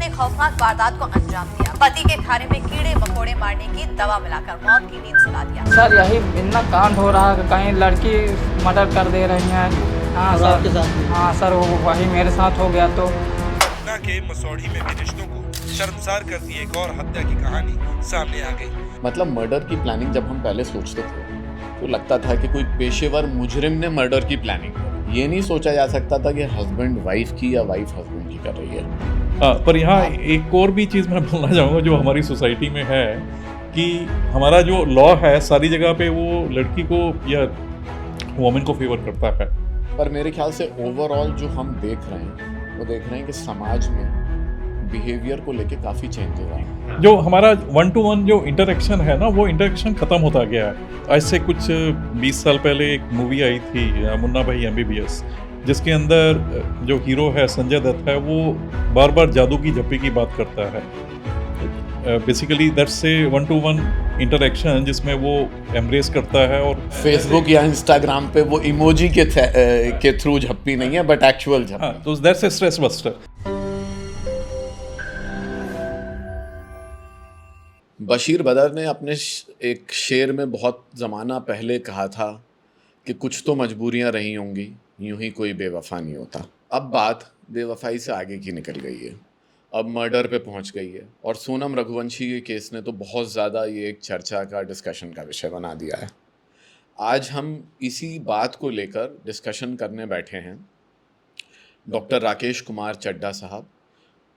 अपनी खौफनाक वारदात को अंजाम दिया। पति के खाने में कीड़े मकोड़े मारने की दवा मिलाकर मौत की नींद सुला दिया। सर यही इतना कांड हो रहा है, कहीं लड़की मर्डर कर दे रही हैं। हाँ सर, हाँ सर वही मेरे साथ हो गया। तो पटना के मसौढ़ी में भी रिश्तों को शर्मसार करती एक और हत्या की कहानी सामने आ गई। मतलब मर्डर की प्लानिंग जब हम पहले सोचते थे तो लगता था कि कोई पेशेवर मुजरिम ने मर्डर की प्लानिंग की। ये नहीं सोचा जा सकता था कि हस्बैंड वाइफ की या वाइफ हस्बैंड की कर रही है। पर यहाँ एक और भी चीज़ मैं बोलना चाहूँगा जो हमारी सोसाइटी में है कि हमारा जो लॉ है सारी जगह पे वो लड़की को या वुमेन को फेवर करता है। पर मेरे ख्याल से ओवरऑल जो हम देख रहे हैं वो देख रहे हैं कि समाज में बिहेवियर को लेके काफ़ी चेंजेस आए हैं। जो हमारा 1-to-1 जो इंटरेक्शन है ना, वो इंटरेक्शन ख़त्म होता गया है। आज से कुछ 20 साल पहले एक मूवी आई थी मुन्ना भाई MBBS, जिसके अंदर जो हीरो है संजय दत्त है, वो बार बार जादू की झप्पी की बात करता है। Basically that's a 1-to-1 interaction जिसमें वो एम्ब्रेस करता है। और फेसबुक या इंस्टाग्राम पे वो इमोजी के थ्रू झप्पी नहीं है बट एक्चुअल झप्पी। हाँ, तो that's a stress buster. Bashir बदर ने अपने एक शेर में बहुत ज़माना पहले कहा था कि कुछ तो मजबूरियां रही होंगी, यूं ही कोई बेवफा नहीं होता। अब बात बेवफाई से आगे की निकल गई है, अब मर्डर पे पहुंच गई है। और सोनम रघुवंशी के केस ने तो बहुत ज़्यादा ये एक चर्चा का, डिस्कशन का विषय बना दिया है। आज हम इसी बात को लेकर डिस्कशन करने बैठे हैं डॉक्टर राकेश कुमार चड्ढा साहब,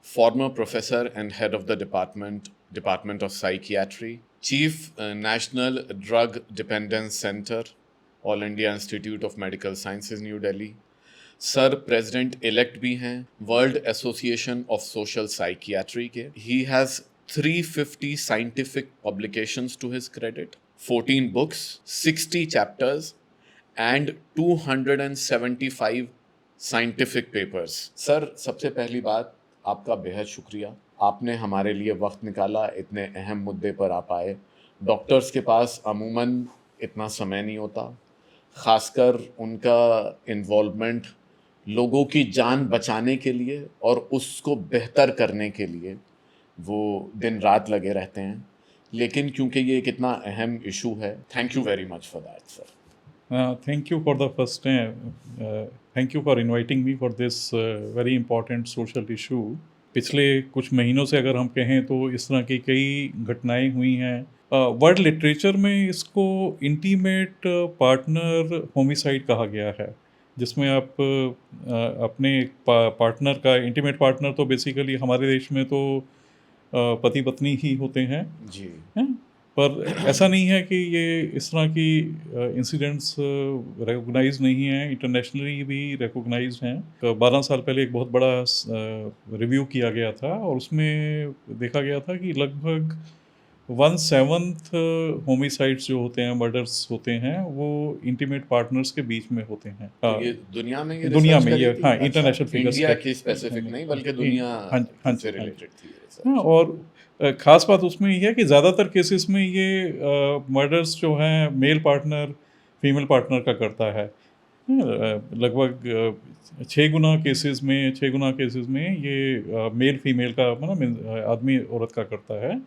former professor and head of the Department of Psychiatry, Chief National Drug Dependence Center, All India Institute of Medical Sciences, New Delhi. Sir president elect भी हैं world association of social psychiatry के। He has 350 scientific publications to his credit, 14 books, 60 chapters and 275 scientific papers. Sir सबसे पहली बात, आपका बेहद शुक्रिया, आपने हमारे लिए वक्त निकाला, इतने अहम मुद्दे पर आप आए। डॉक्टर्स के पास अमूमन इतना समय नहीं होता, ख़ासकर उनका इन्वॉल्वमेंट लोगों की जान बचाने के लिए और उसको बेहतर करने के लिए वो दिन रात लगे रहते हैं। लेकिन क्योंकि ये एक इतना अहम इशू है, thank you very much for that sir. Thank you for the first time, thank you for inviting me for this very important social issue. पिछले कुछ महीनों से अगर हम कहें तो इस तरह की कई घटनाएं हुई हैं। वर्ल्ड लिटरेचर में इसको इंटीमेट पार्टनर होमिसाइड कहा गया है, जिसमें आप अपने पार्टनर का, इंटीमेट पार्टनर तो बेसिकली हमारे देश में तो पति पत्नी ही होते हैं जी, हैं? पर ऐसा नहीं है कि ये इस तरह की इंसिडेंट्स रिकॉग्नाइज नहीं हैं, इंटरनेशनली भी रिकॉग्नाइज्ड हैं। 12 साल पहले एक बहुत बड़ा रिव्यू किया गया था और उसमें देखा गया था कि लगभग 1/7 होमिसाइड्स जो होते हैं, मर्डर्स होते हैं, वो इंटीमेट पार्टनर्स के बीच में होते हैं। तो ये दुनिया में ये हाँ, इंटरनेशनल फिगर्स, इंडिया की स्पेसिफिक नहीं बल्कि दुनिया से रिलेटेड थी ये। हाँ, और ख़ास बात उसमें ये है कि ज़्यादातर केसेस में ये मर्डर्स जो हैं मेल पार्टनर फीमेल पार्टनर का करता है। लगभग 6 गुना केसेस में ये मेल फीमेल का, मतलब आदमी औरत का करता है।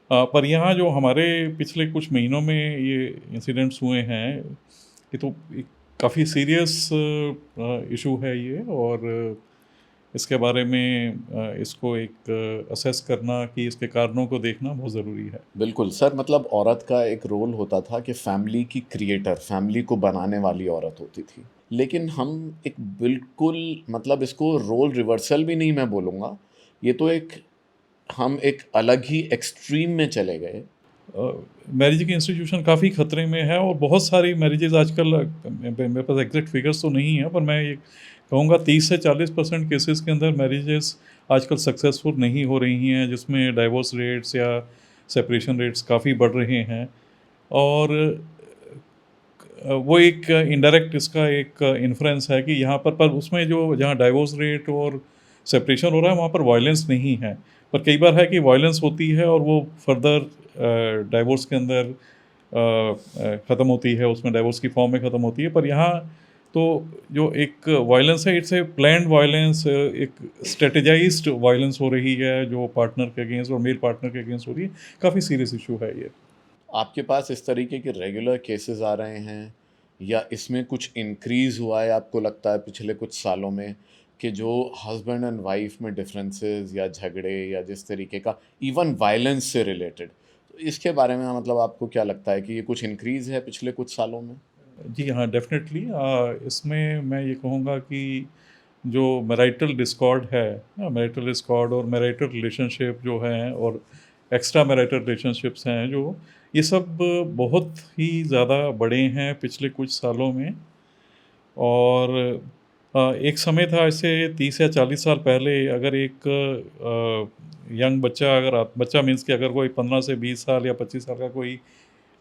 पर यहाँ जो हमारे पिछले कुछ महीनों में ये इंसिडेंट्स हुए हैं, ये तो काफ़ी सीरियस इशू है ये, और इसके बारे में इसको एक असेस करना कि इसके कारणों को देखना बहुत ज़रूरी है। बिल्कुल सर, मतलब औरत का एक रोल होता था कि फैमिली की क्रिएटर, फैमिली को बनाने वाली औरत होती थी। लेकिन हम एक बिल्कुल, मतलब इसको रोल रिवर्सल भी नहीं मैं बोलूँगा, ये तो हम एक अलग ही एक्सट्रीम में चले गए। मैरिज की इंस्टीट्यूशन काफ़ी ख़तरे में है और बहुत सारी मैरिजेज आजकल, मेरे पास एग्जैक्ट फिगर्स तो नहीं है, पर मैं ये कहूँगा 30 से 40% केसेस के अंदर मैरिजेस आजकल सक्सेसफुल नहीं हो रही हैं, जिसमें डाइवोर्स रेट्स या सेपरेशन रेट्स काफ़ी बढ़ रहे हैं। और वो एक इनडायरेक्ट इसका एक इन्फ्लुएंस है कि यहाँ पर उसमें जहाँ डाइवोर्स रेट और सेपरेशन हो रहा है वहाँ पर वायलेंस नहीं है, पर कई बार है कि वायलेंस होती है और वो फर्दर डाइवोर्स के अंदर ख़त्म होती है, उसमें डाइवोर्स की फॉर्म में ख़त्म होती है। पर यहाँ तो जो एक वायलेंस है, इट्स ए प्लान्ड वायलेंस, एक स्ट्रेटेजाइज्ड वायलेंस हो रही है जो पार्टनर के अगेंस्ट और मेल पार्टनर के अगेंस्ट हो रही है। काफ़ी सीरियस इशू है ये। आपके पास इस तरीके के रेगुलर केसेस आ रहे हैं या इसमें कुछ इंक्रीज हुआ है आपको लगता है पिछले कुछ सालों में, कि जो हस्बैंड एंड वाइफ में डिफरेंसेस या झगड़े या जिस तरीके का इवन वायलेंस से रिलेटेड, तो इसके बारे में मतलब आपको क्या लगता है कि ये कुछ इंक्रीज है पिछले कुछ सालों में? जी हाँ, डेफिनेटली। इसमें मैं ये कहूँगा कि जो मैरिटल डिस्कॉर्ड है, मैरिटल डिस्कॉर्ड और मैरिटल रिलेशनशिप जो हैं और एक्स्ट्रा मैरिटल रिलेशनशिप्स हैं, जो ये सब बहुत ही ज़्यादा बढ़े हैं पिछले कुछ सालों में। और एक समय था ऐसे 30 या 40 साल पहले, अगर एक यंग बच्चा, बच्चा मीन्स कि अगर कोई 15 से 20 साल या 25 साल का कोई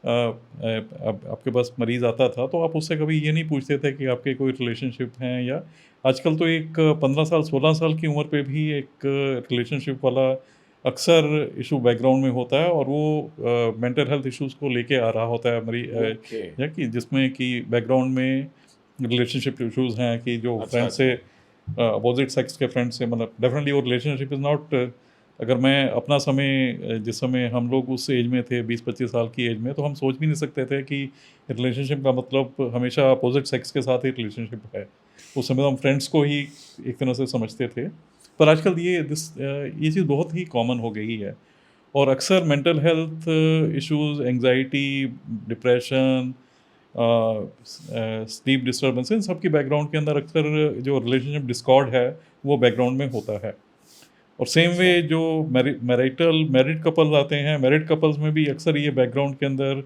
आपके पास मरीज़ आता था, तो आप उससे कभी ये नहीं पूछते थे कि आपके कोई रिलेशनशिप हैं। या आजकल तो एक 15 साल 16 साल की उम्र पे भी एक रिलेशनशिप वाला अक्सर इशू बैकग्राउंड में होता है, और वो मेंटल हेल्थ इश्यूज़ को लेके आ रहा होता है ओके। या कि जिसमें कि बैकग्राउंड में रिलेशनशिप इश्यूज़ हैं कि जो अच्छा, फ्रेंड से अपोजिट सेक्स के फ्रेंड से, मतलब डेफिनेटली वो रिलेशनशिप इज़ नॉट। अगर मैं अपना समय, जिस समय हम लोग उस एज में थे 20-25 साल की एज में, तो हम सोच भी नहीं सकते थे कि रिलेशनशिप का मतलब हमेशा अपोजिट सेक्स के साथ ही रिलेशनशिप है। उस समय तो हम फ्रेंड्स को ही एक तरह से समझते थे। पर आजकल ये चीज़ बहुत ही कॉमन हो गई है, और अक्सर mental health issues, anxiety, depression, sleep disturbance, इन सब की बैकग्राउंड के अंदर अक्सर जो रिलेशनशिप डिस्कॉर्ड है वो बैकग्राउंड में होता है। और सेम वे जो मैरिड कपल्स आते हैं, मैरिड कपल्स में भी अक्सर ये बैकग्राउंड के अंदर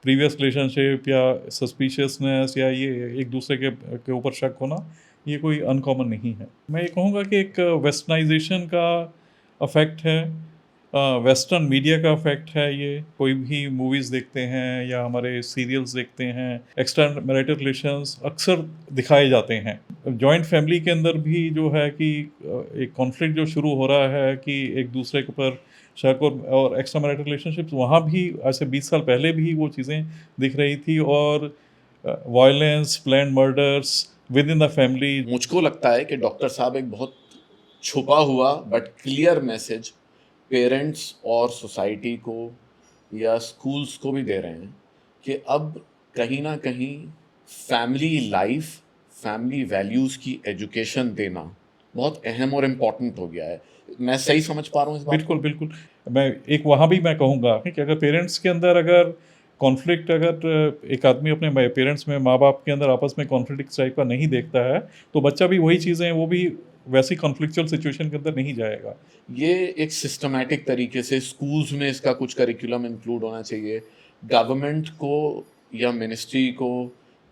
प्रीवियस रिलेशनशिप या सस्पिशियसनेस या ये एक दूसरे के ऊपर शक होना, ये कोई अनकॉमन नहीं है। मैं ये कहूँगा कि एक वेस्टर्नाइजेशन का अफेक्ट है, वेस्टर्न मीडिया का अफेक्ट है। ये कोई भी मूवीज़ देखते हैं या हमारे सीरियल्स देखते हैं, एक्स्ट्रा मैरिटल रिलेशंस अक्सर दिखाए जाते हैं। जॉइंट फैमिली के अंदर भी जो है कि एक कॉन्फ्लिक्ट जो शुरू हो रहा है कि एक दूसरे के ऊपर शक, और एक्स्ट्रा मैरिटल रिलेशनशिप्स वहाँ भी ऐसे 20 साल पहले भी वो चीज़ें दिख रही थी, और violence, planned murders with in the family. मुझको लगता है कि डॉक्टर साहब एक बहुत छुपा हुआ बट क्लियर मैसेज पेरेंट्स और सोसाइटी को या स्कूल्स को भी दे रहे हैं कि अब कहीं ना कहीं फैमिली लाइफ, फैमिली वैल्यूज़ की एजुकेशन देना बहुत अहम और इम्पॉर्टेंट हो गया है। मैं सही समझ पा रहा हूँ इस बात को? बिल्कुल बिल्कुल। मैं एक वहाँ भी मैं कहूँगा कि अगर पेरेंट्स के अंदर अगर कॉन्फ्लिक्ट, अगर एक आदमी अपने पेरेंट्स में, माँ बाप के अंदर आपस में कॉन्फ्लिक्ट टाइप का नहीं देखता है, तो बच्चा भी वही चीज़ें, वो भी वैसी कॉन्फ्लिक्चुअल सिचुएशन के अंदर नहीं जाएगा। ये एक सिस्टमैटिक तरीके से स्कूल्स में इसका कुछ करिकुलम इंक्लूड होना चाहिए। गवर्नमेंट को या मिनिस्ट्री को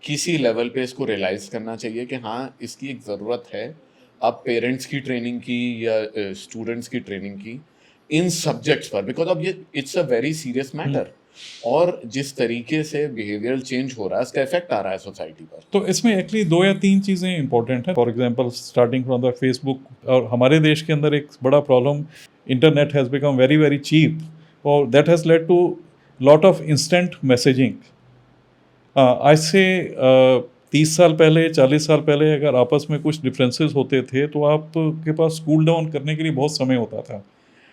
किसी लेवल पे इसको रियलाइज़ करना चाहिए कि हाँ, इसकी एक ज़रूरत है अब पेरेंट्स की ट्रेनिंग की या स्टूडेंट्स की ट्रेनिंग की इन सब्जेक्ट्स पर, बिकॉज अब ये it's a very serious matter, और जिस तरीके से बिहेवियरल चेंज हो रहा है इसका इफेक्ट आ रहा है सोसाइटी पर। तो इसमें एक्चुअली 2 या 3 चीज़ें इंपॉर्टेंट हैं। For example starting from the Facebook, और हमारे देश के अंदर एक बड़ा problem, internet has become very very cheap, और that has led to lot of instant messaging. आज से 30 साल पहले, 40 साल पहले अगर आपस में कुछ डिफरेंसेस होते थे तो आपके पास कूल डाउन करने के लिए बहुत समय होता था।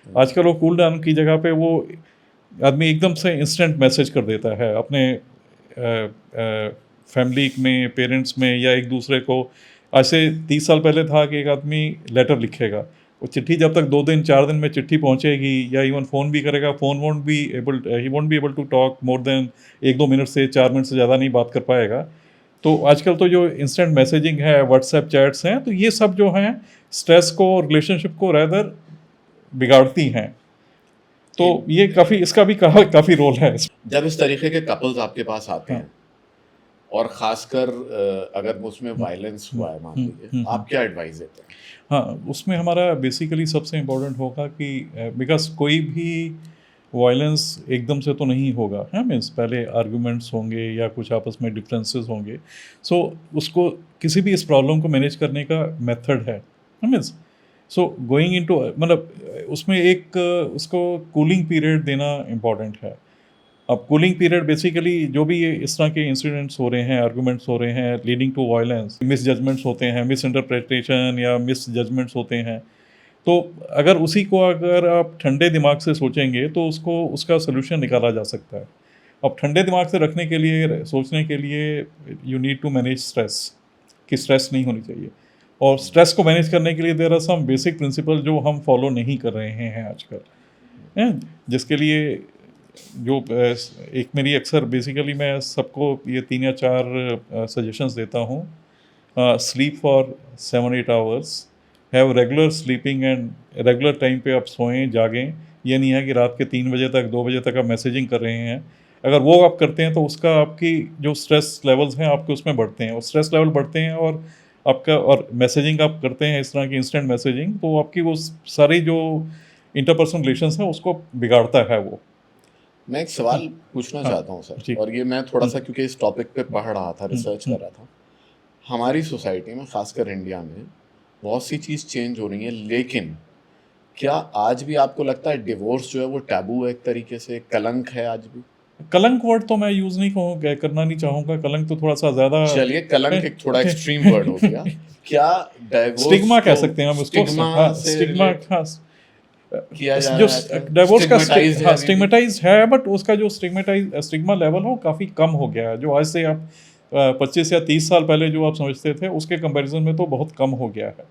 आजकल वो कूल डाउन की जगह पे वो आदमी एकदम से इंस्टेंट मैसेज कर देता है अपने फैमिली में, पेरेंट्स में, या एक दूसरे को। आज से 30 साल पहले था कि एक आदमी लेटर लिखेगा, वो चिट्ठी जब तक 2 दिन 4 दिन में चिट्ठी पहुंचेगी, या इवन फ़ोन भी करेगा, he won't be able to talk more than 1-2 minute से 4 मिनट से ज़्यादा नहीं बात कर पाएगा। तो आजकल तो जो इंस्टेंट मैसेजिंग है, व्हाट्सएप चैट्स हैं, तो ये सब जो हैं स्ट्रेस को, रिलेशनशिप को रैदर बिगाड़ती हैं। तो ये इसका भी काफ़ी रोल है। जब इस तरीके के कपल्स आपके पास आते हैं और ख़ासकर अगर उसमें वायलेंस हुआ है, मान लीजिए, आप क्या एडवाइस देते हैं? हाँ, उसमें हमारा बेसिकली सबसे इम्पोर्टेंट होगा कि बिकॉज कोई भी वायलेंस एकदम से तो नहीं होगा, है मीन्स पहले आर्गूमेंट्स होंगे या कुछ आपस में डिफरेंसेस होंगे। सो उसको किसी भी इस प्रॉब्लम को मैनेज करने का मेथड है मीन्स, सो गोइंग इनटू, मतलब उसमें एक उसको कूलिंग पीरियड देना इम्पॉर्टेंट है। अब कूलिंग पीरियड बेसिकली जो भी ये इस तरह के इंसिडेंट्स हो रहे हैं, आर्गूमेंट्स हो रहे हैं leading to violence, misjudgements होते हैं, मिस इंटरप्रिटेशन या मिस जजमेंट्स होते हैं, तो अगर उसी को अगर आप ठंडे दिमाग से सोचेंगे तो उसका सोल्यूशन निकाला जा सकता है। अब ठंडे दिमाग से रखने के लिए, सोचने के लिए you need to manage stress, कि स्ट्रेस नहीं होनी चाहिए। और स्ट्रेस को मैनेज करने के लिए there are some basic principle जो हम फॉलो नहीं कर रहे हैं आजकल, हैं, जिसके लिए जो एक मेरी अक्सर बेसिकली मैं सबको ये 3 या 4 सजेशंस देता हूँ। Sleep for 7-8 hours, have regular sleeping and regular time पे आप सोएं, जागें। ये नहीं है कि रात के 3 बजे तक 2 बजे तक आप मैसेजिंग कर रहे हैं। अगर वो आप करते हैं तो उसका आपकी जो स्ट्रेस लेवल्स हैं आपके उसमें बढ़ते हैं, और स्ट्रेस लेवल बढ़ते हैं और आपका, और मैसेजिंग आप करते हैं इस तरह की इंस्टेंट मैसेजिंग, तो आपकी वो सारी जो इंटरपर्सनल रिलेशंस हैं उसको बिगाड़ता है वो। मैं एक सवाल पूछना चाहता हूँ जी। सर, और ये मैं थोड़ा सा क्योंकि इस टॉपिक पे पढ़ रहा था, रिसर्च कर रहा था। हमारी सोसाइटी में, खासकर इंडिया में, बहुत सी चीज़ चेंज हो रही है, लेकिन क्या आज भी आपको लगता है डिवोर्स जो है वो टैबू है, एक तरीके से कलंक है आज भी? कलंक वर्ड तो मैं यूज़ नहीं करना नहीं चाहूँगा, कलंक तो थोड़ा सा ज़्यादा, चलिए कलंक एक थोड़ा एक्सट्रीम वर्ड हो गया। क्या डिवोर्स स्टिग्मा कह सकते हैं हम उसको, स्टिग्मा से स्टिग्मा, हाँ, किया जा जो रहा है, डिवोर्स का stigmatized है हाँ अभी भी? स्टिग्मेटाइज है, बट उसका जो स्टिग्मा लेवल है वो काफ़ी कम हो गया है। जो आज से आप 25 या 30 साल पहले जो आप समझते थे उसके कंपैरिजन में तो बहुत कम हो गया है।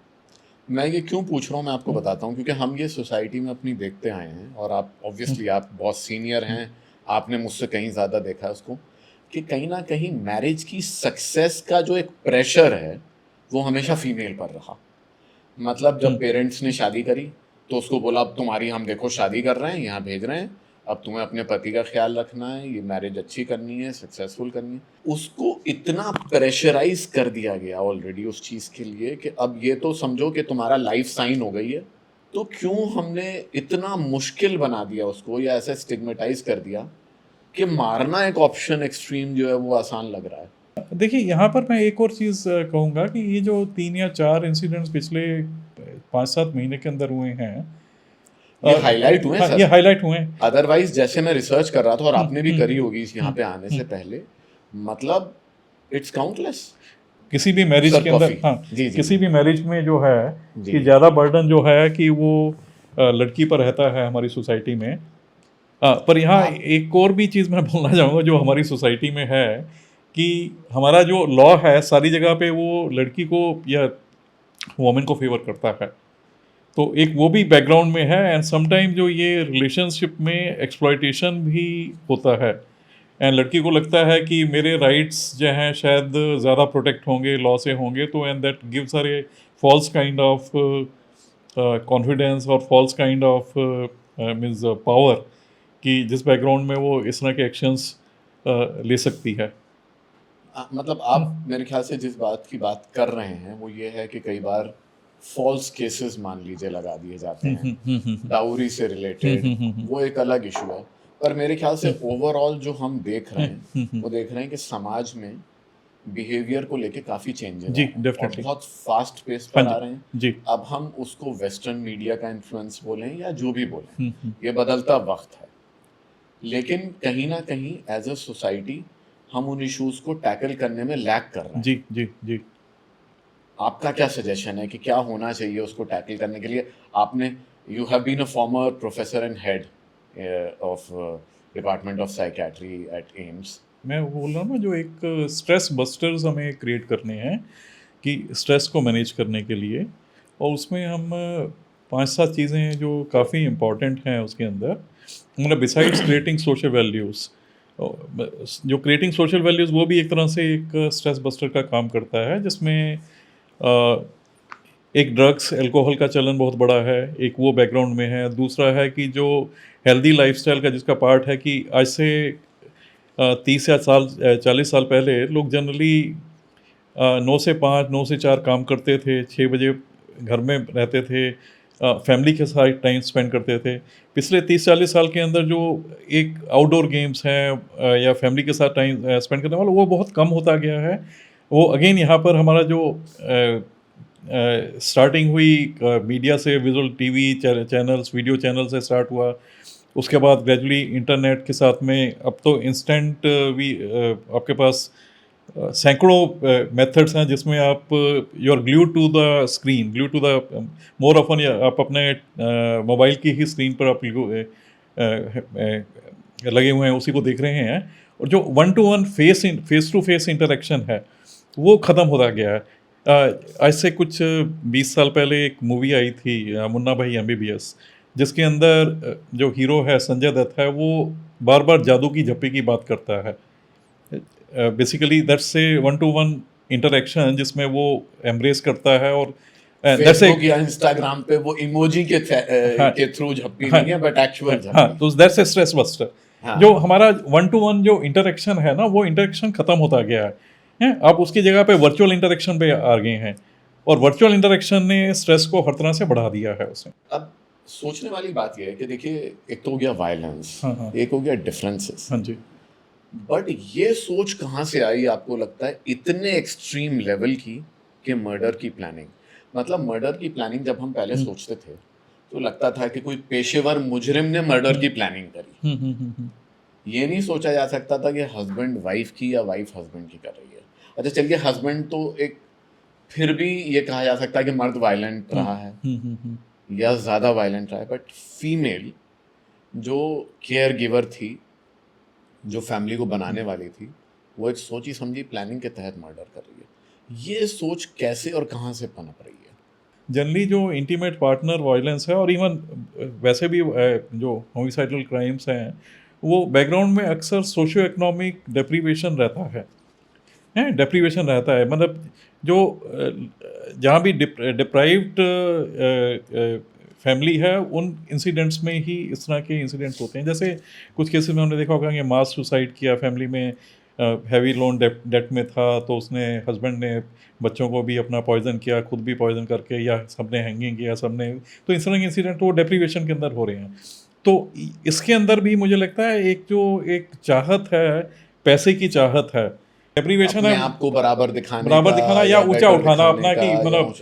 मैं ये क्यों पूछ रहा हूँ, मैं आपको बताता हूँ, क्योंकि हम ये सोसाइटी में अपनी देखते आए हैं, और आप ऑब्वियसली आप बहुत सीनियर हैं, आपने मुझसे कहीं ज़्यादा देखा है उसको, कि कहीं ना कहीं मैरिज की सक्सेस का जो एक प्रेशर है वो हमेशा फीमेल पर रहा। मतलब जब पेरेंट्स ने शादी करी तो उसको बोला, अब तुम्हारी हम देखो शादी कर रहे हैं, यहाँ भेज रहे हैं, अब तुम्हें अपने पति का ख्याल रखना है, ये मैरिज अच्छी करनी है, सक्सेसफुल करनी है। उसको इतना प्रेशराइज कर दिया गया ऑलरेडी उस चीज़ के लिए कि अब ये तो समझो कि तुम्हारा लाइफ साइन हो गई है। तो क्यों हमने इतना मुश्किल बना दिया उसको, या ऐसे स्टिग्मेटाइज कर दिया कि मारना एक ऑप्शन एक्सट्रीम जो है वो आसान लग रहा है? देखिए यहाँ पर मैं एक और चीज़ कहूँगा कि ये जो 3 या 4 इंसिडेंट्स पिछले 5-7 महीने के अंदर हुए हैं, ये हाईलाइट हुए हैं हाँ, सर? ये हाईलाइट हुए हैं। अदरवाइज जैसे मैं रिसर्च कर रहा था, और आपने भी करी होगी यहाँ पे आने से पहले, मतलब इट्स काउंटलेस। किसी भी मैरिज सर के अंदर, कॉफी। हाँ, जी, जी। किसी भी मैरिज में जो है जी। कि ज़्यादा बर्डन जो है कि वो लड़की पर रहता है हमारी सोसाइटी में। पर यहाँ एक और भी चीज़ मैं बोलना चाहूँगा जो हमारी सोसाइटी में है, कि हमारा जो लॉ है सारी जगह पे वो लड़की को या वुमेन को फेवर करता है। तो एक वो भी बैकग्राउंड में है, एंड समटाइम जो ये रिलेशनशिप में एक्सप्लॉयटेशन भी होता है, एंड लड़की को लगता है कि मेरे राइट्स जो हैं शायद ज़्यादा प्रोटेक्ट होंगे लॉ से होंगे, तो and that gives her a false kind of confidence और false kind of means power, कि जिस बैकग्राउंड में वो इस तरह के एक्शंस ले सकती है। मतलब आप मेरे ख्याल से जिस बात की बात कर रहे हैं वो ये है कि कई बार फॉल्स केसेस मान लीजिए लगा दिए जाते हैं डाउरी से रिलेटेड, वो एक अलग इशू है। पर मेरे ख्याल से ओवरऑल जो हम देख रहे हैं वो देख रहे हैं कि समाज में बिहेवियर को लेके काफ़ी चेंजेस जी, definitely। बहुत फास्ट पेस पर आ रहे हैं जी। अब हम उसको वेस्टर्न मीडिया का इन्फ्लुएंस बोलें या जो भी बोलें, ये बदलता वक्त है, लेकिन कहीं ना कहीं एज अ सोसाइटी हम उन इश्यूज को टैकल करने में लैग कर रहे हैं। जी जी जी। आपका क्या सजेशन है कि क्या होना चाहिए उसको टैकल करने के लिए? आपने you have been a former professor and head of department of psychiatry at AIIMS. मैं बोल रहा हूँ ना, जो एक स्ट्रेस बस्टर्स हमें क्रिएट करने हैं कि स्ट्रेस को मैनेज करने के लिए, और उसमें हम 5-7 चीज़ें हैं जो काफ़ी इम्पॉर्टेंट हैं उसके अंदर। मतलब बिसाइड्स क्रिएटिंग सोशल वैल्यूज़, जो क्रिएटिंग सोशल वैल्यूज़ वो भी एक तरह से एक स्ट्रेस बस्टर का काम करता है, जिसमें एक ड्रग्स अल्कोहल का चलन बहुत बड़ा है, एक वो बैकग्राउंड में है। दूसरा है कि जो हेल्दी लाइफस्टाइल का जिसका पार्ट है कि आज से 30 या 40 साल पहले लोग जनरली 9 से 5, 9 से 4 काम करते थे, 6 बजे घर में रहते थे, फैमिली के साथ टाइम स्पेंड करते थे। पिछले 30-40 साल के अंदर जो एक आउटडोर गेम्स हैं या फैमिली के साथ टाइम स्पेंड करने वाला, वो बहुत कम होता गया है। वो अगेन यहाँ पर हमारा जो स्टार्टिंग हुई मीडिया से, visual TV channels, video channel से स्टार्ट हुआ, उसके बाद ग्रेजुअली इंटरनेट के साथ में अब तो इंस्टेंट भी आपके पास सैकड़ों मेथड्स हैं जिसमें आप you are glue to the screen, glue to the more often आप अपने मोबाइल की ही स्क्रीन पर आप लगे हुए हैं, उसी को देख रहे हैं। और जो one to one face to face interaction है वो ख़त्म होता गया है। आज से कुछ 20 साल पहले एक मूवी आई थी मुन्ना भाई MBBS, जिसके अंदर जो हीरो है संजय दत्त है, वो बार बार जादू की झप्पी की बात करता है। Basically that's a one to one interaction जिसमें वो एम्ब्रेस करता है। और फेसबुक या इंस्टाग्राम पे वो इमोजी के थ्रू झप्पी नहीं है, बट एक्चुअल झप्पी। हाँ, तो दैट्स ए स्ट्रेस बस्टर। जो हमारा वन टू वन जो इंटरेक्शन है ना, वो इंटरेक्शन खत्म होता गया है। आप उसकी जगह पे वर्चुअल इंटरेक्शन पे आ गए हैं, और वर्चुअल इंटरेक्शन ने स्ट्रेस को हर तरह से बढ़ा दिया है उसने। अब सोचने वाली बात यह है कि देखिए, एक तो हो गया वायलेंस, हाँ। एक हो गया डिफरेंसेस। हाँ जी। बट ये सोच कहाँ से आई आपको लगता है इतने एक्सट्रीम लेवल की, कि मर्डर की प्लानिंग? मतलब मर्डर की प्लानिंग जब हम पहले सोचते थे तो लगता था कि कोई पेशेवर मुजरिम ने मर्डर की प्लानिंग करी। ये नहीं सोचा जा सकता था कि हस्बैंड वाइफ की या वाइफ हस्बैंड की कर रही है। अच्छा चलिए, हस्बैंड तो एक फिर भी ये कहा जा सकता है कि मर्द वायलेंट रहा है या ज़्यादा वायलेंट रहा है, बट फीमेल जो केयर गिवर थी, जो फैमिली को बनाने वाली थी, वो एक सोची समझी प्लानिंग के तहत मर्डर कर रही है। ये सोच कैसे और कहाँ से पनप रही है? जनरली जो इंटीमेट पार्टनर वायलेंस है, और इवन वैसे भी जो होमिसाइडल क्राइम्स हैं, वो बैकग्राउंड में अक्सर सोशियो इकोनॉमिक डेप्रीवेशन रहता है, डेप्रीवेशन रहता है। मतलब जो जहाँ भी डिप्राइव्ड फैमिली है, उन इंसिडेंट्स में ही इस तरह के इंसिडेंट्स होते हैं। जैसे कुछ केसेस में हमने देखा होगा कि मास सुसाइड किया, फैमिली में हैवी लोन डेट में था, तो उसने हस्बैंड ने बच्चों को भी अपना पॉइजन किया, खुद भी पॉइजन करके, या सबने हैंगिंग किया, सबने। तो इस तरह के इंसिडेंट वो डेप्रीवेशन के अंदर हो रहे हैं। तो इसके अंदर भी मुझे लगता है एक चाहत है, पैसे की चाहत है, डेप्रीवेशन है, आपको बराबर दिखाना या ऊंचा उठाना अपना, कि मतलब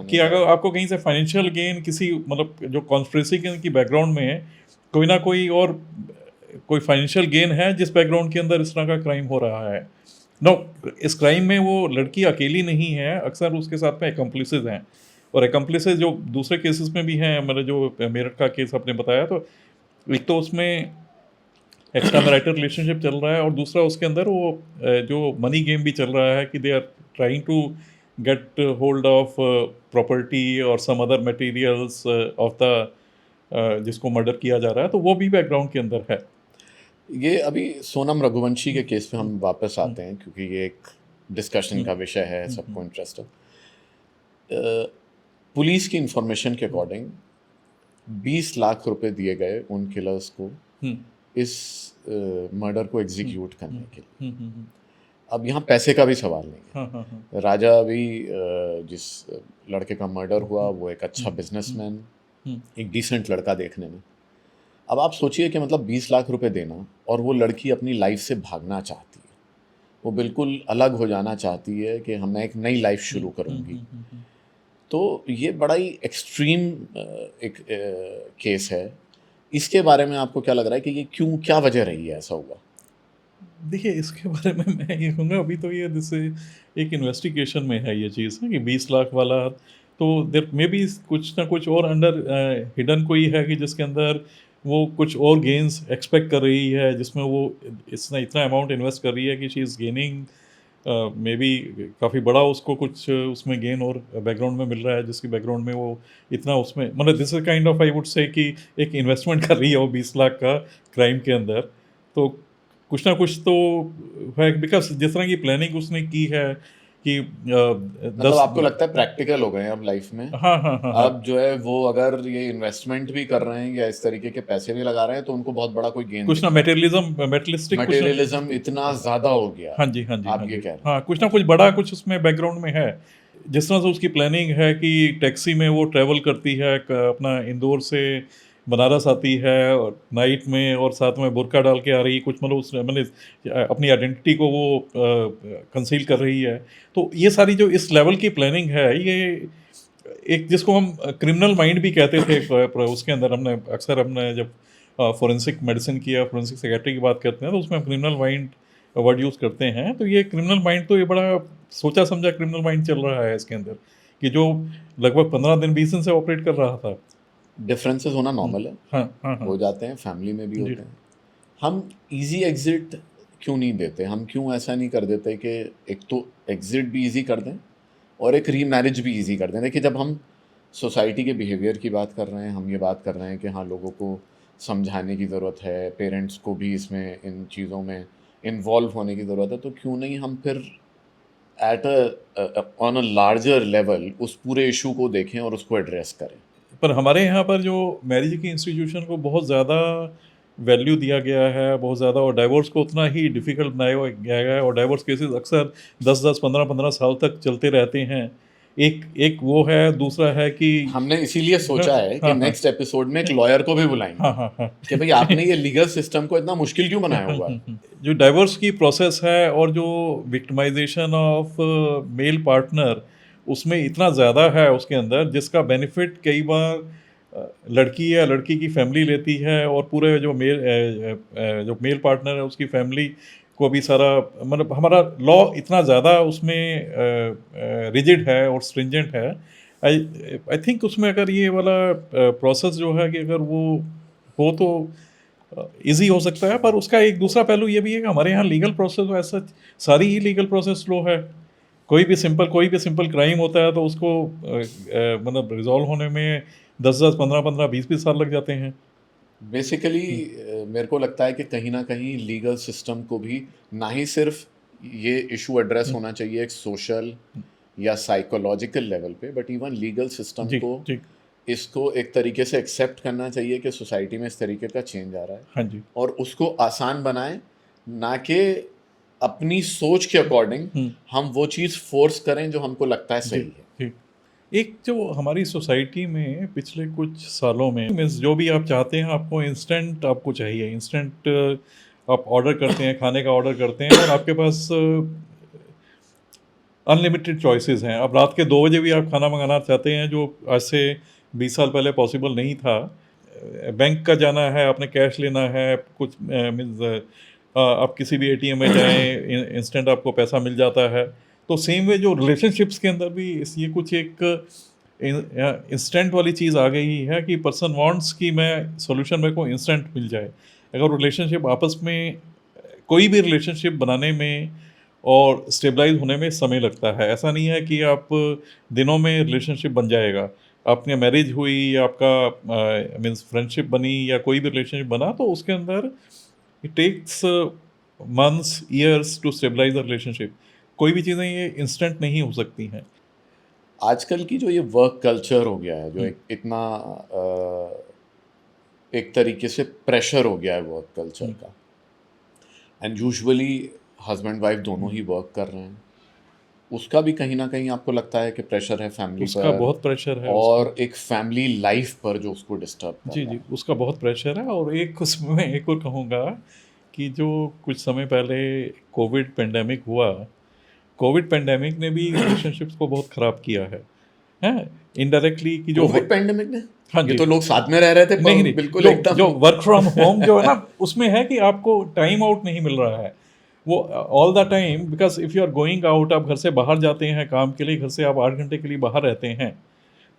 कि का। अगर आपको कहीं से फाइनेंशियल गेन, किसी मतलब जो कॉन्स्पिरेसी की बैकग्राउंड में कोई ना कोई और कोई फाइनेंशियल गेन है, जिस बैकग्राउंड के अंदर इस तरह का क्राइम हो रहा है। नो, इस क्राइम में वो लड़की अकेली नहीं है, अक्सर उसके साथ में एक्म्प्लिसेस हैं, और एक्म्प्लिसेस जो दूसरे केसेस में भी हैं। मतलब जो मेरठ का केस आपने बताया, तो एक तो उसमें एक्स्ट्रा मैरिटल रिलेशनशिप चल रहा है, और दूसरा उसके अंदर वो जो मनी गेम भी चल रहा है, कि they are trying to get hold of property और some other materials of the जिसको मर्डर किया जा रहा है, तो वो भी बैकग्राउंड के अंदर है। ये अभी सोनम रघुवंशी के केस पे हम वापस आते हैं, क्योंकि ये एक डिस्कशन का विषय है, सबको इंटरेस्ट है। पुलिस की इंफॉर्मेशन के अकॉर्डिंग 20 लाख रुपए दिए गए उन किलर्स को इस मर्डर को एग्जीक्यूट करने के लिए। अब यहाँ पैसे का भी सवाल नहीं है। राजा भी जिस लड़के का मर्डर हुआ, वो एक अच्छा बिजनेसमैन, एक डिसेंट लड़का देखने में। अब आप सोचिए कि मतलब 20 लाख रुपए देना, और वो लड़की अपनी लाइफ से भागना चाहती है, वो बिल्कुल अलग हो जाना चाहती है कि मैं एक नई लाइफ शुरू करूँगी। तो ये बड़ा ही एक्सट्रीम एक केस है। इसके बारे में आपको क्या लग रहा है कि ये क्या वजह रही है ऐसा हुआ? देखिए, इसके बारे में मैं ये कहूँगा, अभी तो ये जैसे एक इन्वेस्टिगेशन में है ये चीज़ कि 20 लाख वाला, तो देर मे बी कुछ ना कुछ और अंडर हिडन कोई है, कि जिसके अंदर वो कुछ और गेन्स एक्सपेक्ट कर रही है, जिसमें वो इतना अमाउंट इन्वेस्ट कर रही है कि she is gaining may be काफ़ी बड़ा उसको कुछ उसमें गेन और बैकग्राउंड में मिल रहा है, जिसकी बैकग्राउंड में वो इतना उसमें, मतलब this is kind of, I would say कि एक इन्वेस्टमेंट कर रही है वो 20 लाख का क्राइम के अंदर। तो कुछ ना कुछ तो है, बिकॉज जिस तरह की प्लानिंग उसने की है कि मतलब आपको लगता है प्रैक्टिकल हो गए हैं अब लाइफ में? हाँ। अब जो है वो अगर ये इन्वेस्टमेंट भी कर रहे हैं या इस तरीके के पैसे भी लगा रहे हैं, तो उनको बहुत बड़ा कोई गेन, कुछ ना मटेरियलिज्म इतना ज्यादा हो गया। हाँ जी आप ये कह रहे हैं? हाँ, कुछ ना कुछ बड़ा कुछ उसमें बैकग्राउंड में है। जिस तरह से उसकी प्लानिंग है कि टैक्सी में वो ट्रैवल करती है, अपना इंदौर से बनारस आती है और नाइट में, और साथ में बुर्का डाल के आ रही है, कुछ मतलब उस अपनी आइडेंटिटी को वो कंसील कर रही है। तो ये सारी जो इस लेवल की प्लानिंग है, ये एक जिसको हम क्रिमिनल माइंड भी कहते थे उसके अंदर, हमने जब फोरेंसिक मेडिसिन की या फोरेंसिक साइकेट्री की बात करते हैं तो उसमें हम क्रिमिनल माइंड वर्ड यूज़ करते हैं। तो ये क्रिमिनल माइंड तो ये बड़ा सोचा समझा क्रिमिनल माइंड चल रहा है इसके अंदर, कि जो लगभग 15 दिन 20 दिन से ऑपरेट कर रहा था। डिफरेंसेस होना नॉर्मल है, हाँ हाँ हाँ हो जाते हैं, फैमिली में भी जी। होते हैं। हम इजी एग्जिट क्यों नहीं देते? हम क्यों ऐसा नहीं कर देते कि एक तो एग्जिट भी इजी कर दें और एक रीमैरिज भी इजी कर दें? देखिए, जब हम सोसाइटी के बिहेवियर की बात कर रहे हैं, हम ये बात कर रहे हैं कि हाँ, लोगों को समझाने की ज़रूरत है, पेरेंट्स को भी इसमें इन चीज़ों में इन्वॉल्व होने की ज़रूरत है, तो क्यों नहीं हम फिर at on a larger level उस पूरे इशू को देखें और उसको एड्रेस करें? पर हमारे यहाँ पर जो मैरिज की इंस्टीट्यूशन को बहुत ज़्यादा वैल्यू दिया गया है, बहुत ज़्यादा, और डाइवोर्स को उतना ही डिफ़िकल्ट बनाया गया है, और डाइवोर्स केसेस अक्सर 10-10, 15-15 साल तक चलते रहते हैं। एक वो है, दूसरा है कि हमने इसीलिए सोचा है कि हाँ, नेक्स्ट एपिसोड में एक लॉयर को भी बुलाएंगे हाँ हाँ हाँ कि भाई आपने ये लीगल सिस्टम को इतना मुश्किल क्यों बनाया हुआ है? जो डाइवोर्स की प्रोसेस है और जो विक्टिमाइजेशन ऑफ मेल पार्टनर उसमें इतना ज़्यादा है उसके अंदर, जिसका बेनिफिट कई बार लड़की या लड़की की फैमिली लेती है, और पूरे जो मेल पार्टनर है उसकी फैमिली को भी सारा, मतलब हमारा लॉ इतना ज़्यादा उसमें रिजिड है और स्ट्रिंजेंट है। आई थिंक उसमें अगर ये वाला प्रोसेस जो है कि अगर वो हो तो इजी हो सकता है। पर उसका एक दूसरा पहलू ये भी है कि हमारे यहाँ लीगल प्रोसेस ऐसा सारी ही लीगल प्रोसेस स्लो है। कोई भी सिंपल क्राइम होता है तो उसको मतलब रिजॉल्व होने में 10-10, 15-15, 20-20 साल लग जाते हैं। बेसिकली मेरे को लगता है कि कहीं ना कहीं लीगल सिस्टम को भी ना ही सिर्फ ये इशू एड्रेस होना चाहिए एक सोशल या साइकोलॉजिकल लेवल पे, बट इवन लीगल सिस्टम जी को जी इसको एक तरीके से एक्सेप्ट करना चाहिए कि सोसाइटी में इस तरीके का चेंज आ रहा है, हाँ जी। और उसको आसान बनाएं, ना कि अपनी सोच के अकॉर्डिंग हम वो चीज़ फोर्स करें जो हमको लगता है सही है। ठीक। एक जो हमारी सोसाइटी में पिछले कुछ सालों में मीन्स जो भी आप चाहते हैं आपको इंस्टेंट आपको चाहिए, इंस्टेंट आप ऑर्डर करते हैं, खाने का ऑर्डर करते हैं, और आपके पास अनलिमिटेड चॉइसेस हैं। अब रात के 2 बजे भी आप खाना मंगाना चाहते हैं, जो आज से 20 साल पहले पॉसिबल नहीं था। बैंक का जाना है, आपने कैश लेना है, कुछ मीन्स आप किसी भी ATM में जाएं, इंस्टेंट आपको पैसा मिल जाता है। तो सेम वे जो रिलेशनशिप्स के अंदर भी ये कुछ एक इंस्टेंट वाली चीज़ आ गई है कि पर्सन वांट्स कि मैं सॉल्यूशन मेरे को इंस्टेंट मिल जाए। अगर रिलेशनशिप आपस में, कोई भी रिलेशनशिप बनाने में और स्टेबलाइज होने में समय लगता है। ऐसा नहीं है कि आप दिनों में रिलेशनशिप बन जाएगा। आपने मैरिज हुई या आपका मीन्स फ्रेंडशिप बनी या कोई भी रिलेशनशिप बना, तो उसके अंदर it takes months, years to stabilise the relationship. कोई भी चीज़ें ये इंस्टेंट नहीं हो सकती हैं। आजकल की जो ये वर्क कल्चर हो गया है, जो इतना एक तरीके से प्रेशर हो गया है वर्क कल्चर का, एंड यूजुअली हस्बैंड वाइफ दोनों ही वर्क कर रहे हैं, उसका भी कहीं ना कहीं आपको लगता है कि प्रेशर है फैमिली उसका पर, बहुत प्रेशर है और एक फैमिली लाइफ पर जो उसको डिस्टर्ब कर जी रहा जी, है। उसका बहुत प्रेशर है। और एक उसमें एक और कहूँगा कि जो कुछ समय पहले कोविड पेंडेमिक हुआ, कोविड पेंडेमिक ने भी रिलेशनशिप्स को बहुत ख़राब किया है, हैं इनडायरेक्टली, कि जो कोविड पेंडेमिक ने, हाँ ये जी, तो लोग साथ में रह रहे थे, नहीं बिल्कुल जो एकदम जो वर्क फ्रॉम होम जो है ना, उसमें है कि आपको टाइम आउट नहीं मिल रहा है वो all the time, because if you are going out, आप घर से बाहर जाते हैं काम के लिए, घर से आप 8 घंटे के लिए बाहर रहते हैं,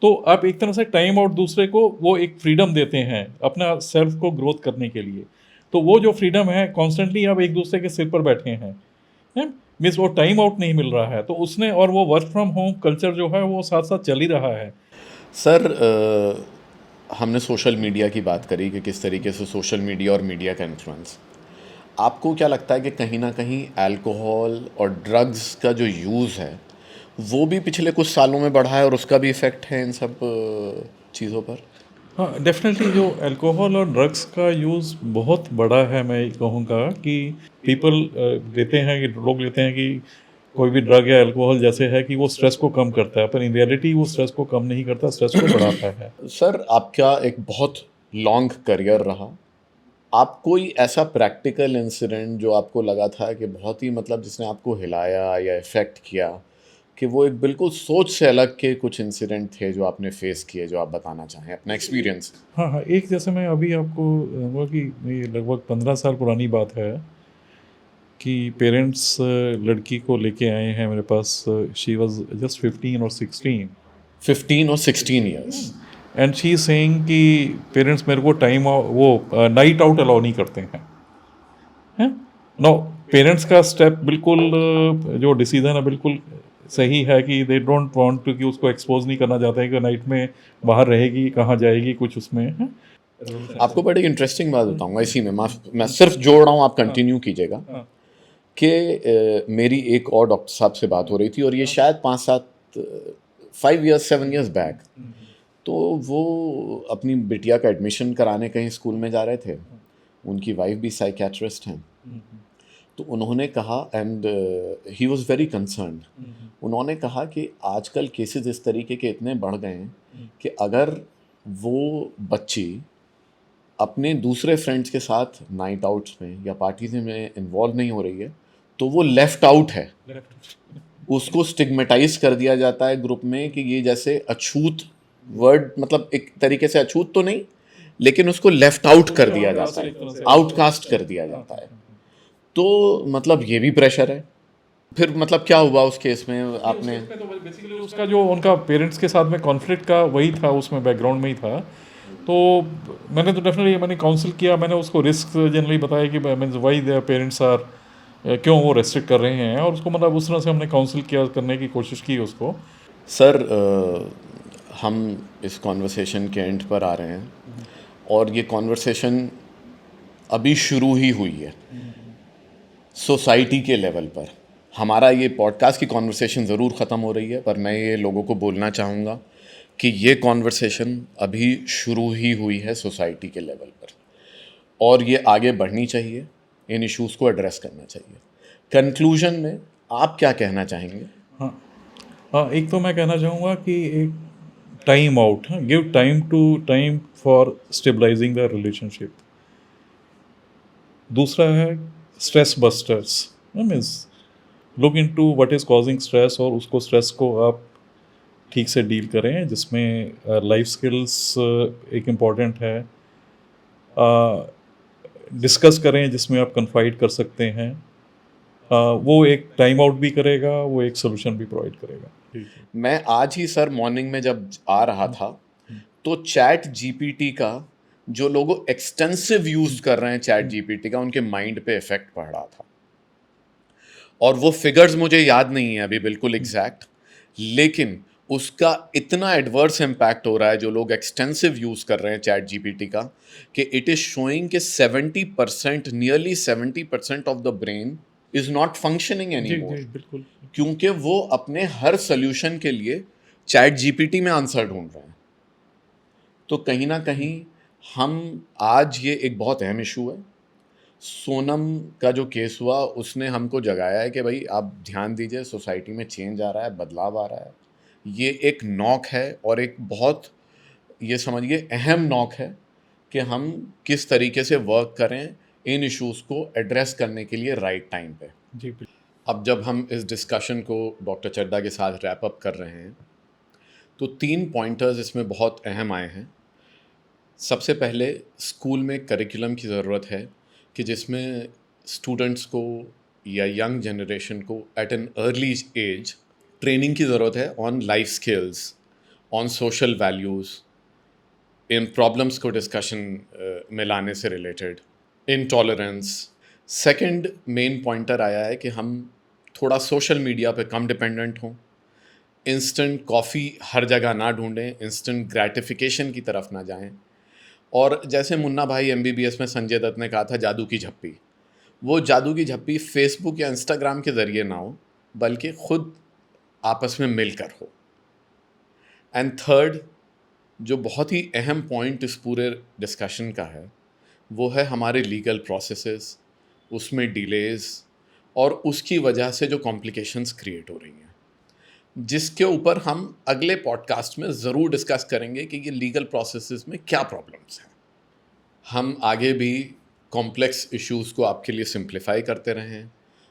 तो आप एक तरह से टाइम आउट दूसरे को वो एक फ्रीडम देते हैं अपना सेल्फ को ग्रोथ करने के लिए। तो वो जो फ्रीडम है, कॉन्स्टेंटली आप एक दूसरे के सिर पर बैठे हैं, मीन्स वो टाइम आउट नहीं मिल रहा है। तो उसने, और वो वर्क फ्रॉम होम कल्चर जो है वो साथ साथ चल ही रहा है। सर, हमने सोशल मीडिया की बात करी कि किस तरीके से सोशल मीडिया और मीडिया का इन्फ्लुएंस, आपको क्या लगता है कि कहीं ना कहीं अल्कोहल और ड्रग्स का जो यूज़ है वो भी पिछले कुछ सालों में बढ़ा है और उसका भी इफ़ेक्ट है इन सब चीज़ों पर? हाँ, डेफिनेटली जो अल्कोहल और ड्रग्स का यूज़ बहुत बड़ा है। मैं कहूँगा कि पीपल लेते हैं, कि लोग लेते हैं कि कोई भी ड्रग या अल्कोहल जैसे है कि वो स्ट्रेस को कम करता है, पर इन रियलिटी वो स्ट्रेस को कम नहीं करता, स्ट्रेस को बढ़ाता है। सर, आपका एक बहुत लॉन्ग करियर रहा, आप कोई ऐसा प्रैक्टिकल इंसिडेंट जो आपको लगा था कि बहुत ही मतलब जिसने आपको हिलाया या इफ़ेक्ट किया, कि वो एक बिल्कुल सोच से अलग के कुछ इंसिडेंट थे जो आपने फेस किए, जो आप बताना चाहें अपना एक्सपीरियंस? हाँ हाँ, एक जैसे मैं अभी आपको हुआ कि ये लगभग 15 साल पुरानी बात है कि पेरेंट्स लड़की को लेके आए हैं मेरे पास। शी वाज जस्ट 15 और 16 15 और 16 ईयर्स। एंड शी सेइंग कि पेरेंट्स मेरे को वो नाइट आउट अलाउ नहीं करते हैं। नो, पेरेंट्स का स्टेप बिल्कुल जो डिसीजन है बिल्कुल सही है कि दे डोंट वांट टू कि उसको एक्सपोज नहीं करना चाहते हैं कि नाइट में बाहर रहेगी, कहाँ जाएगी, कुछ उसमें है। आपको बड़ी इंटरेस्टिंग बात बताऊंगा इसी में, मैं सिर्फ जोड़ रहा हूँ, आप कंटिन्यू कीजिएगा। हाँ। कि मेरी एक और डॉक्टर साहब से बात हो रही थी और ये शायद 5 ईयर्स 7 ईयर्स बैक। तो वो अपनी बिटिया का एडमिशन कराने कहीं स्कूल में जा रहे थे, उनकी वाइफ भी साइकियाट्रिस्ट हैं। तो उन्होंने कहा, and he was very concern, उन्होंने कहा कि आजकल केसेस इस तरीके के इतने बढ़ गए हैं कि अगर वो बच्ची अपने दूसरे फ्रेंड्स के साथ नाइट आउट्स में या पार्टीज में इन्वॉल्व नहीं हो रही है तो वो लेफ्ट आउट है, उसको स्टिग्मेटाइज कर दिया जाता है ग्रुप में कि ये जैसे अछूत वर्ड, मतलब एक तरीके से अछूत तो नहीं लेकिन उसको लेफ्ट आउट कर दिया जाता है, आउटकास्ट कर दिया जाता है। तो मतलब ये भी प्रेशर है। फिर मतलब क्या हुआ उस केस में आपने? तो बेसिकली उसका जो उनका पेरेंट्स के साथ में कॉन्फ्लिक्ट का वही था, उसमें बैकग्राउंड में ही था। तो मैंने तो डेफिनेटली मैंने काउंसिल किया, मैंने उसको रिस्क जनरली बताया कि means why their parents are, क्यों वो रेस्ट्रिक्ट कर रहे हैं, और उसको मतलब उस तरह से हमने काउंसिल किया, करने की कोशिश की उसको। सर हम इस कॉन्वर्सेशन के एंड पर आ रहे हैं और ये कॉन्वर्सेशन अभी शुरू ही हुई है सोसाइटी के लेवल पर। हमारा ये पॉडकास्ट की कॉन्वर्सेशन ज़रूर ख़त्म हो रही है, पर मैं ये लोगों को बोलना चाहूँगा कि ये कॉन्वर्सेशन अभी शुरू ही हुई है सोसाइटी के लेवल पर और ये आगे बढ़नी चाहिए, इन इश्यूज़ को एड्रेस करना चाहिए। कंक्लूजन में आप क्या कहना चाहेंगे? हाँ, एक तो मैं कहना चाहूँगा कि एक time out, give time for stabilising the relationship. दूसरा है stress busters, means look into what is causing stress और उसको स्ट्रेस को आप ठीक से डील करें, जिसमें लाइफ स्किल्स एक इम्पॉर्टेंट है। डिस्कस करें जिसमें आप कन्फाइड कर सकते हैं। वो एक टाइम आउट भी करेगा, वो एक सोल्यूशन भी प्रोवाइड करेगा। मैं आज ही सर मॉर्निंग में जब आ रहा था तो चैट जीपीटी का जो लोग एक्सटेंसिव यूज कर रहे हैं चैट जीपीटी का, उनके माइंड पे इफेक्ट पड़ रहा था। और वो फिगर्स मुझे याद नहीं है अभी बिल्कुल एग्जैक्ट, लेकिन उसका इतना एडवर्स इम्पैक्ट हो रहा है जो लोग एक्सटेंसिव यूज़ कर रहे हैं चैट जीपीटी का, कि इट इज़ शोइंग कि 70%, nearly 70% of the brain is not functioning anymore, बिल्कुल, क्योंकि वो अपने हर सोल्यूशन के लिए चैट जीपीटी में आंसर ढूंढ रहे हैं। तो कहीं ना कहीं हम आज, ये एक बहुत अहम इशू है। सोनम का जो केस हुआ उसने हमको जगाया है कि भाई आप ध्यान दीजिए, सोसाइटी में चेंज आ रहा है, बदलाव आ रहा है। ये एक नॉक है और एक बहुत, ये समझिए अहम नॉक है कि हम किस तरीके से वर्क करें इन इश्यूज़ को एड्रेस करने के लिए राइट टाइम पे। जी बिल्कुल। अब जब हम इस डिस्कशन को डॉक्टर चड्ढा के साथ रैप अप कर रहे हैं तो 3 पॉइंटर्स इसमें बहुत अहम आए हैं। सबसे पहले, स्कूल में करिकुलम की ज़रूरत है कि जिसमें स्टूडेंट्स को या यंग जनरेशन को at an early age training की ज़रूरत है on life skills, on social values, इन प्रॉब्लम्स को डिस्कशन में लाने से related, in tolerance. Second main pointer आया है कि हम थोड़ा सोशल मीडिया पे कम डिपेंडेंट हों, इंस्टेंट कॉफ़ी हर जगह ना ढूंढें, इंस्टेंट ग्रैटिफिकेशन की तरफ ना जाएं। और जैसे मुन्ना भाई MBBS में संजय दत्त ने कहा था जादू की झप्पी, वो जादू की झप्पी फेसबुक या इंस्टाग्राम के ज़रिए ना हो बल्कि ख़ुद आपस में मिलकर हो। एंड थर्ड, जो बहुत ही अहम पॉइंट इस पूरे डिस्कशन का है, वो है हमारे लीगल प्रोसेसेस, उसमें डिलेज़ और उसकी वजह से जो कॉम्प्लिकेशंस क्रिएट हो रही हैं, जिसके ऊपर हम अगले पॉडकास्ट में ज़रूर डिस्कस करेंगे कि ये लीगल प्रोसेसेस में क्या प्रॉब्लम्स हैं। हम आगे भी कॉम्प्लेक्स इश्यूज़ को आपके लिए सिंप्लीफाई करते रहें,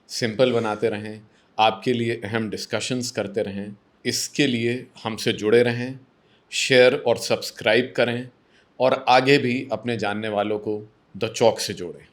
सिंपल बनाते रहें। आपके लिए अहम डिस्कशंस करते रहें। इसके लिए हमसे जुड़े रहें, शेयर और सब्सक्राइब करें और आगे भी अपने जानने वालों को द चौक से जोड़ें।